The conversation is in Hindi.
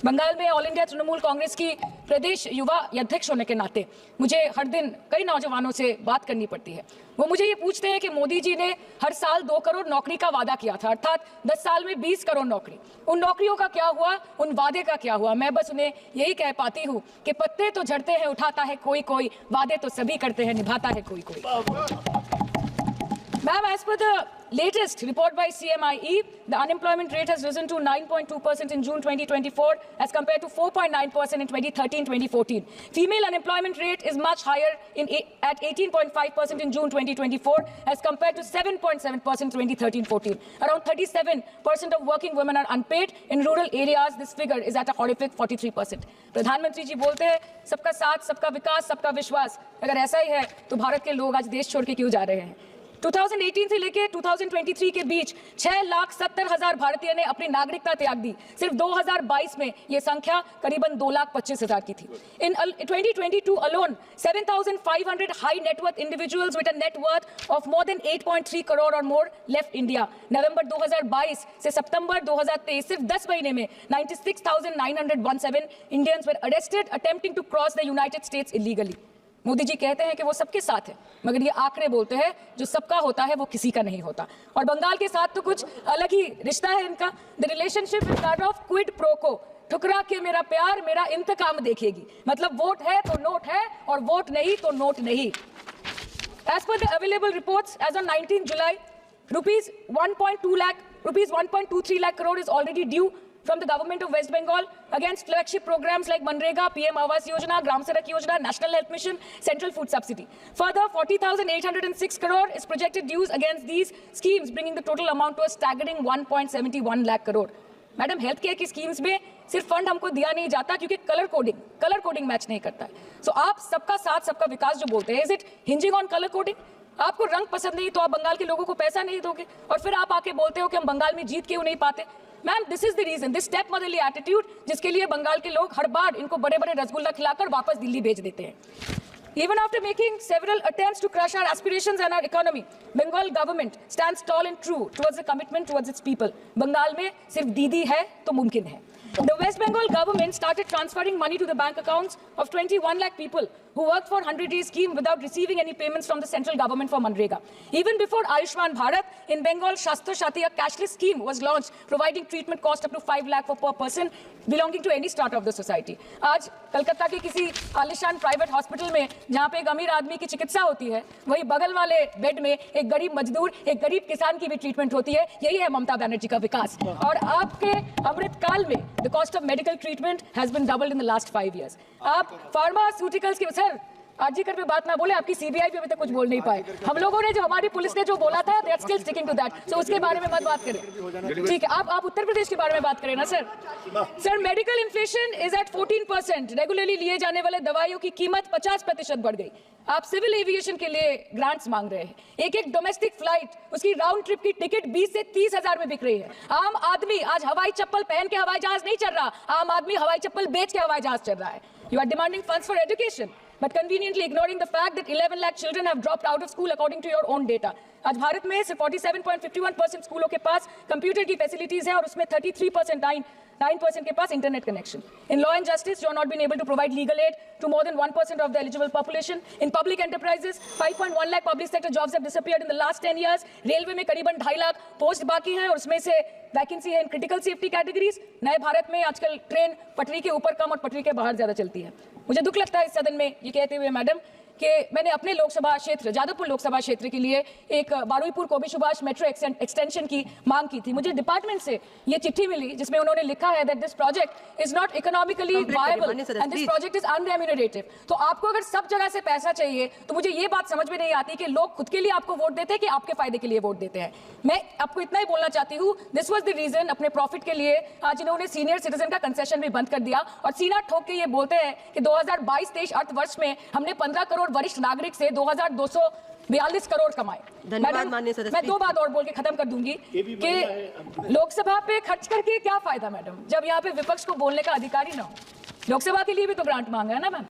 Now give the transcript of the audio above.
बंगाल में ऑल इंडिया तृणमूल कांग्रेस की प्रदेश युवा अध्यक्ष होने के नाते मुझे हर दिन कई नौजवानों से बात करनी पड़ती है। वो मुझे ये पूछते हैं कि मोदी जी ने हर साल 2 करोड़ नौकरी का वादा किया था, अर्थात 10 साल में 20 करोड़ नौकरी। उन नौकरियों का क्या हुआ, उन वादे का क्या हुआ? मैं बस उन्हें यही कह पाती हूँ कि पत्ते तो झड़ते हैं, उठाता है कोई कोई, वादे तो सभी करते हैं, निभाता है कोई कोई। Ma'am, as per the latest report by CMIE, the unemployment rate has risen to 9.2% in June 2024 as compared to 4.9% in 2013-2014. Female unemployment rate is much higher at 18.5% in June 2024 as compared to 7.7% in 2013-14. Around 37% of working women are unpaid. In rural areas, this figure is at a horrific 43%. प्रधानमंत्री जी बोलते हैं सबका साथ, सबका विकास, सबका विश्वास। अगर ऐसा ही है तो भारत के लोग आज देश छोड़ के क्यों जा रहे हैं? 2018 से लेके 2023 के बीच 6,70,000 भारतीय ने अपनी नागरिकता त्याग दी। सिर्फ 2022 में ये संख्या करीबन 2,25,000 की थी। In 2022 alone, 7,500 high net worth individuals with a net worth of more than 8.3 crore or more left India. नवंबर 2022 से सितंबर 2023 सिर्फ 10 महीने में 96,917 Indians were arrested attempting to cross the United States illegally. Modi ji कहते हैं कि वो सबके साथ है, मगर ये आंकड़े बोलते हैं जो सबका होता है वो किसी का नहीं होता। और बंगाल के साथ तो कुछ अलग ही रिश्ता है इनका। The relationship is that of quid pro को, ठुकरा के मेरा प्यार मेरा इंतकाम देखेगी। मतलब वोट है तो नोट है और वोट नहीं तो नोट नहीं। As per the available reports as on 19 July, rupees 1.23 lakh crore is already due from the government of West Bengal against flagship programs like Manrega, PM Awas Yojana, Gram Sadak Yojana, National Health Mission, Central Food Subsidy. Further, 40,806 crore is projected dues against these schemes, bringing the total amount to a staggering 1.71 lakh crore. Madam, health care की स्कीम्स में सिर्फ फंड हमको दिया नहीं जाता क्योंकि कलर कोडिंग मैच नहीं करता है। सो आप सबका साथ सबका विकास जो बोलते हैं, is it hinging on colour coding? आपको रंग पसंद नहीं तो आप बंगाल के लोगों को पैसा नहीं दोगे और फिर आप आके बोलते हो कि हम बंगाल में जीत क्यों नहीं पाते? Ma'am, this is the reason, this step motherly attitude, जिसके लिए बंगाल के लोग हर बार इनको बड़े बड़े रसगुल्ला खिलाकर वापस दिल्ली भेज देते हैं। Even after making several attempts to crush our aspirations and our economy, Bengal government stands tall and true towards the commitment towards its people. Bengal में सिर्फ दीदी है तो मुमकिन है। The West Bengal government started transferring money to the bank accounts of 21 lakh people who worked for 100-day scheme without receiving any payments from the central government for Manrega. Even before Ayushman Bharat, in Bengal, Shastra Shati, a cashless scheme was launched, providing treatment cost up to 5 lakh for per person belonging to any strata of the society. आज कलकत्ता के किसी आलिशान प्राइवेट हॉस्पिटल में जहाँ पे एक अमीर आदमी की चिकित्सा होती है, वही बगल वाले बेड में एक गरीब मजदूर, एक गरीब किसान की भी ट्रीटमेंट होती है। यही है ममता बनर्जी का विकास। और आपके अमृत काल में the cost of medical treatment has been doubled in the last 5 years. आप फार्मास्यूटिकल्स की, सर आरजीकर पे बात ना बोले, आपकी सीबीआई पे अभी तक कुछ बोल नहीं पाए। हम लोगों ने जो, हमारी पुलिस ने जो बोला था, they are still sticking to that. So उसके बारे में मत बात करें, ठीक है? आप उत्तर प्रदेश के बारे में बात करें ना sir. Sir, medical inflation is at 14%। Regularly लिए जाने वाले दवाइयों की कीमत 50% बढ़ गई। आप सिविल एविएशन के लिए ग्रांट्स मांग रहे हैं। एक डोमेस्टिक फ्लाइट, उसकी राउंड ट्रिप की टिकट 20 से 30 हजार में बिक रही है। आम आदमी आज हवाई चप्पल पहन के हवाई जहाज नहीं चल रहा, आम आदमी हवाई चप्पल बेच के हवाई जहाज चल रहा है। You are demanding funds for education but conveniently ignoring the fact that 11 lakh children have dropped out of school according to your own data. आज भारत में सिर्फ 47.51% स्कूलों के पास कंप्यूटर की फैसिलिटीज है और उसमें 9% के पास internet connection. In law and justice, you are not been able to provide legal aid to more than 1% of the eligible population. In public enterprises, 5.1 lakh public sector jobs have disappeared in the last 10 years. Railway में करीबन 2.5 लाख पोस्ट बाकी हैं और उसमें से वैकेंसी है इन क्रिटिकल सेफ्टी कैटेगरीज। नए भारत में आजकल ट्रेन पटरी के ऊपर कम और पटरी के बाहर ज्यादा चलती है। मुझे दुख लगता है इस सदन में ये कहते हुए मैडम कि मैंने अपने लोकसभा क्षेत्र जादवपुर लोकसभा क्षेत्र के लिए एक बारुईपुर कोबी सुभाष मेट्रो एक्सटेंशन की मांग की थी। मुझे डिपार्टमेंट से ये चिट्ठी मिली जिसमें उन्होंने लिखा है that this project is not economically viable and this project is unremunerative. तो आपको अगर सब जगह से पैसा चाहिए तो मुझे ये बात समझ में नहीं आती कि लोग खुद के लिए आपको वोट देते हैं कि आपके फायदे के लिए वोट देते हैं। मैं आपको इतना ही बोलना चाहती हूँ, दिस वॉज द रीजन, अपने प्रॉफिट के लिए आज इन्होंने सीनियर सिटीजन का कंसेशन भी बंद कर दिया और सीना ठोक के ये बोलते हैं कि 2022-23 अर्थवर्ष में हमने 15 करोड़ वरिष्ठ नागरिक से 2,242 करोड़ कमाए। धन्यवाद माननीय सदस्य। मैं 2 बात और बोल के खत्म कर दूंगी कि लोकसभा पे खर्च करके क्या फायदा मैडम, जब यहाँ पे विपक्ष को बोलने का अधिकार ही ना हो। लोकसभा के लिए भी तो ग्रांट मांगा है ना मैम।